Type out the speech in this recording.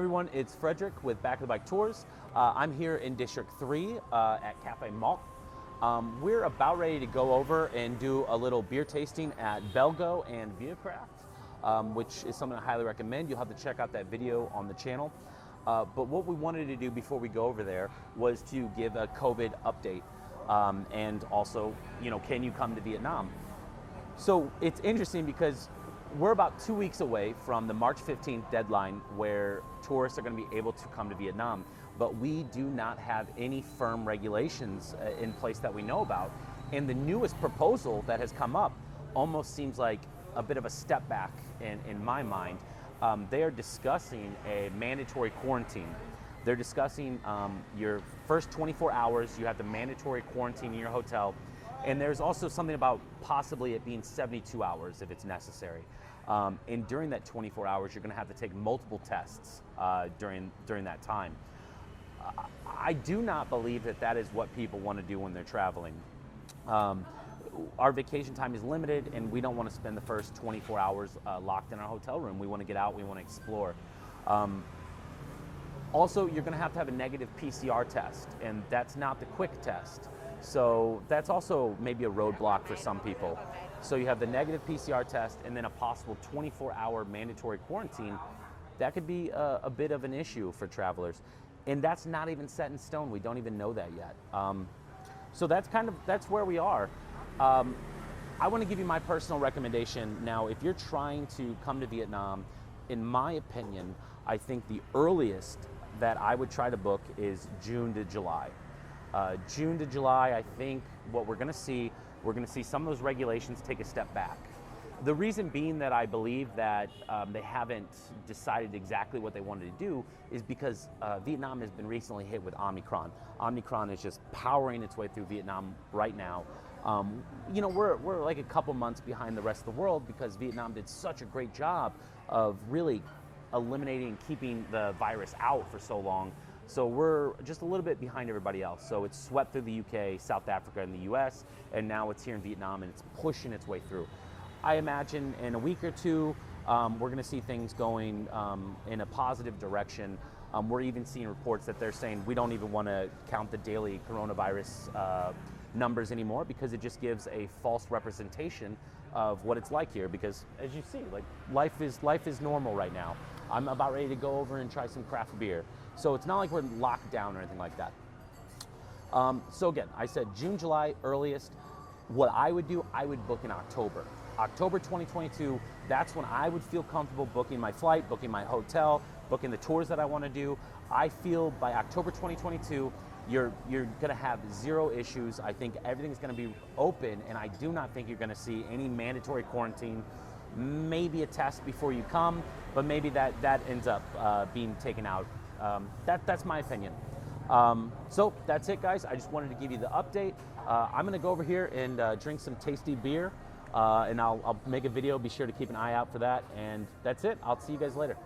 everyone, it's Frederick with Back of the Bike Tours. I'm here in District 3 at Cafe Malk. We're about ready to go over and do a little beer tasting at Belgo and Viacraft, which is something I highly recommend. You'll have to check out that video on the channel. But what we wanted to do before we go over there was to give a COVID update. And also, can you come to Vietnam? So it's interesting because we're about 2 weeks away from the March 15th deadline where tourists are going to be able to come to Vietnam, but we do not have any firm regulations in place that we know about. And the newest proposal that has come up almost seems like a bit of a step back in my mind. They are discussing a mandatory quarantine. They're discussing your first 24 hours, you have the mandatory quarantine in your hotel. And there's also something about possibly it being 72 hours if it's necessary. And during that 24 hours, you're going to have to take multiple tests during that time. I do not believe that is what people want to do when they're traveling. Our vacation time is limited, and we don't want to spend the first 24 hours locked in our hotel room. We want to get out, we want to explore. Also, you're going to have a negative PCR test, and that's not the quick test. So that's also maybe a roadblock for some people. So you have the negative PCR test and then a possible 24-hour mandatory quarantine. That could be a bit of an issue for travelers. And that's not even set in stone. We don't even know that yet. So that's where we are. I want to give you my personal recommendation. Now, if you're trying to come to Vietnam, in my opinion, I think the earliest that I would try to book is June to July. June to July, I think what we're going to see some of those regulations take a step back. The reason being that I believe that they haven't decided exactly what they wanted to do is because Vietnam has been recently hit with Omicron. Omicron is just powering its way through Vietnam right now. We're like a couple months behind the rest of the world because Vietnam did such a great job of really eliminating and keeping the virus out for so long. So we're just a little bit behind everybody else. So it's swept through the UK, South Africa, and the US, and now it's here in Vietnam and it's pushing its way through. I imagine in a week or two, we're gonna see things going in a positive direction. We're even seeing reports that they're saying we don't even wanna count the daily coronavirus numbers anymore because it just gives a false representation of what it's like here, because as you see, like life is normal right now. I'm about ready to go over and try some craft beer. So it's not like we're locked down or anything like that. So again, I said June, July earliest. What I would do, I would book in October. October 2022, that's when I would feel comfortable booking my flight, booking my hotel, booking the tours that I want to do. I feel by October 2022, you're gonna have zero issues. I think everything's gonna be open, and I do not think you're gonna see any mandatory quarantine. Maybe a test before you come, but maybe that ends up being taken out. That's my opinion. So that's it, guys. I just wanted to give you the update. I'm gonna go over here and drink some tasty beer, and I'll make a video. Be sure to keep an eye out for that. And that's it. I'll see you guys later.